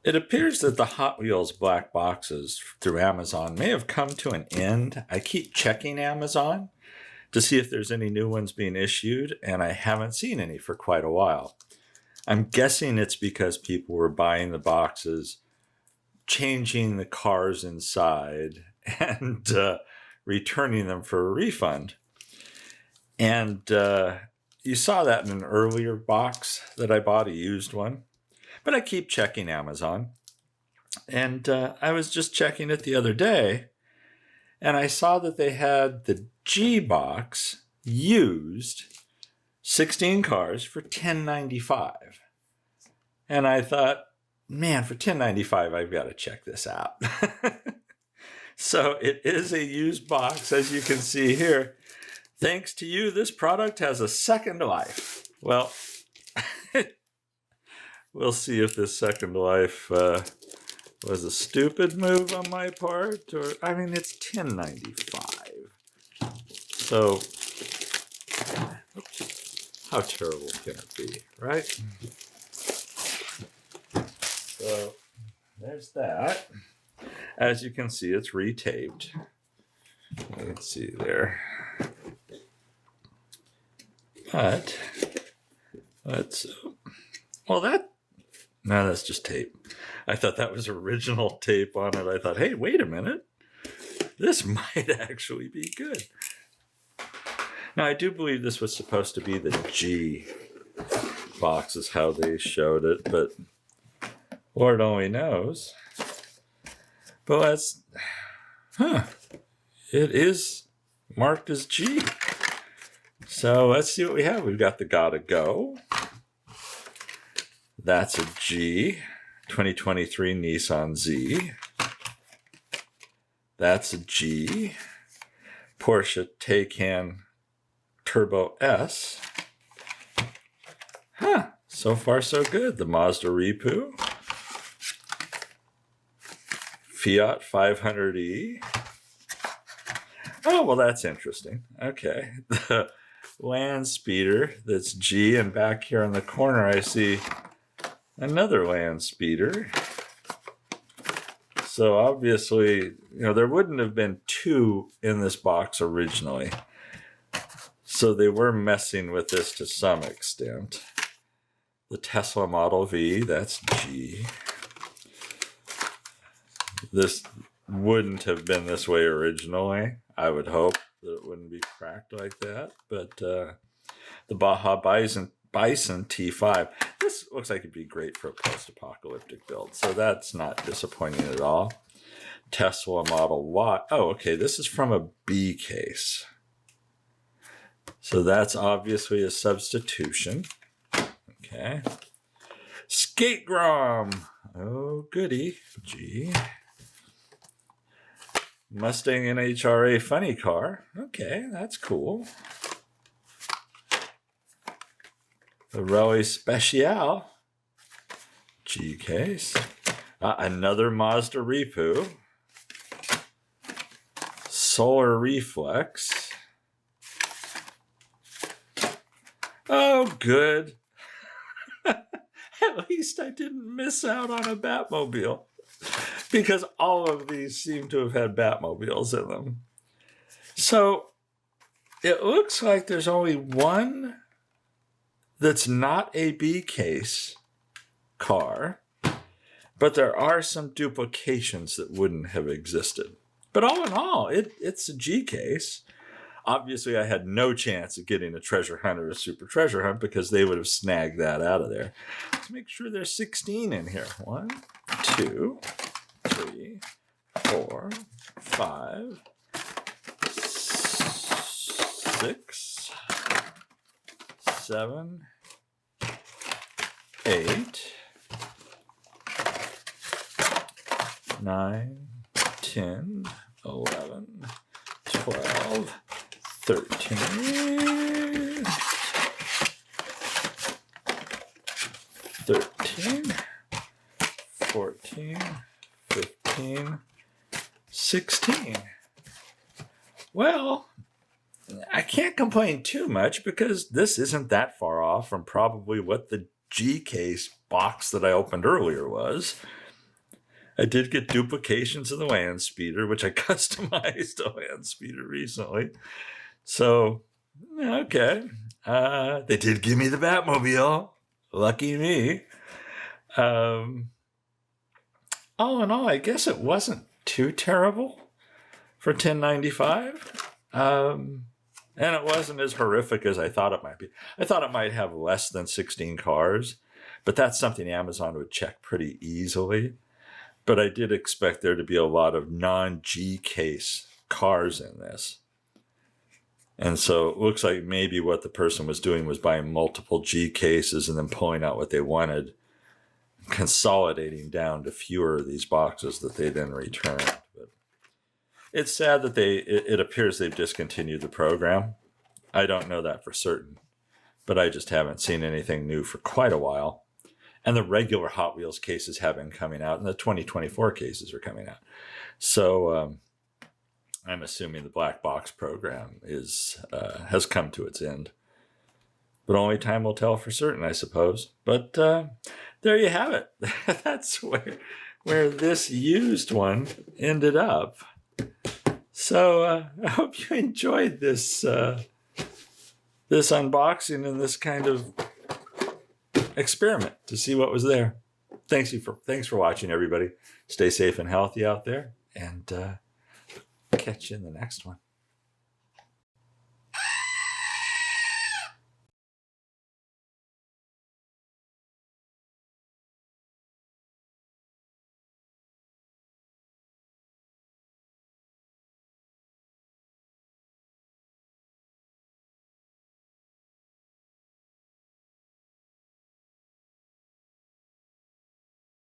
It appears that the Hot Wheels black boxes through Amazon may have come to an end. I keep checking Amazon to see if there's any new ones being issued, and I haven't seen any for quite a while. I'm guessing it's because people were buying the boxes, changing the cars inside, and returning them for a refund. And you saw that in an earlier box that I bought, a used one. But I keep checking Amazon. And I was just checking it the other day, and I saw that they had the G box used 16 cars for $10.95. And I thought, man, for $10.95, I've got to check this out. So it is a used box, as you can see here. Thanks to you, this product has a second life. Well, we'll see if this second life was a stupid move on my part, or I mean, it's $10.95. So, oops, how terrible can it be, right? So, there's that. As you can see, it's retaped. Let's see there. But let's. Well, no, that's just tape. I thought that was original tape on it. I thought, hey, wait a minute. This might actually be good. Now, I do believe this was supposed to be the G box is how they showed it, but Lord only knows. But that's, it is marked as G. So let's see what we have. We've got the Gotta Go. That's a G. 2023 Nissan Z. That's a G. Porsche Taycan Turbo S. So far so good. The Mazda Repu. Fiat 500e. Oh, well, that's interesting. Okay. The Land Speeder, that's G, and back here in the corner I see another Land Speeder. So obviously, there wouldn't have been two in this box originally. So they were messing with this to some extent. The Tesla Model V, that's G. This wouldn't have been this way originally. I would hope that it wouldn't be cracked like that. But the Baja Bison T5. This looks like it'd be great for a post-apocalyptic build. So that's not disappointing at all. Tesla Model Y. Oh, okay. This is from a B case. So that's obviously a substitution. Okay. Skate Grom. Oh, goody. G. Mustang NHRA funny car. Okay, that's cool. The Rally Special. G case. Another Mazda Repu. Solar Reflex. Oh, good. At least I didn't miss out on a Batmobile. Because all of these seem to have had Batmobiles in them. So it looks like there's only one that's not a B case car, but there are some duplications that wouldn't have existed. But all in all, it's a G case. Obviously, I had no chance of getting a treasure hunt or a super treasure hunt because they would have snagged that out of there. Let's make sure there's 16 in here. 1, 2, 3, 4, 5, 6, 7, 8, 9, 10, 11, 12, 13, 14, 15, 16. Well, I can't complain too much because this isn't that far off from probably what the G case box that I opened earlier was. I did get duplications of the land speeder, which I customized a land speeder recently. So, okay. They did give me the Batmobile. Lucky me. All in all, I guess it wasn't too terrible for 1095. And it wasn't as horrific as I thought it might be. I thought it might have less than 16 cars, but that's something Amazon would check pretty easily. But I did expect there to be a lot of non-G case cars in this. And so it looks like maybe what the person was doing was buying multiple G cases and then pulling out what they wanted, consolidating down to fewer of these boxes that they then returned. But it's sad that it appears they've discontinued the program. I don't know that for certain, but I just haven't seen anything new for quite a while. And the regular Hot Wheels cases have been coming out, and the 2024 cases are coming out. So I'm assuming the black box program has come to its end. But only time will tell for certain, I suppose. But there you have it. That's where this used one ended up. So I hope you enjoyed this this unboxing and this kind of experiment to see what was there. Thanks for watching, everybody. Stay safe and healthy out there, and catch you in the next one.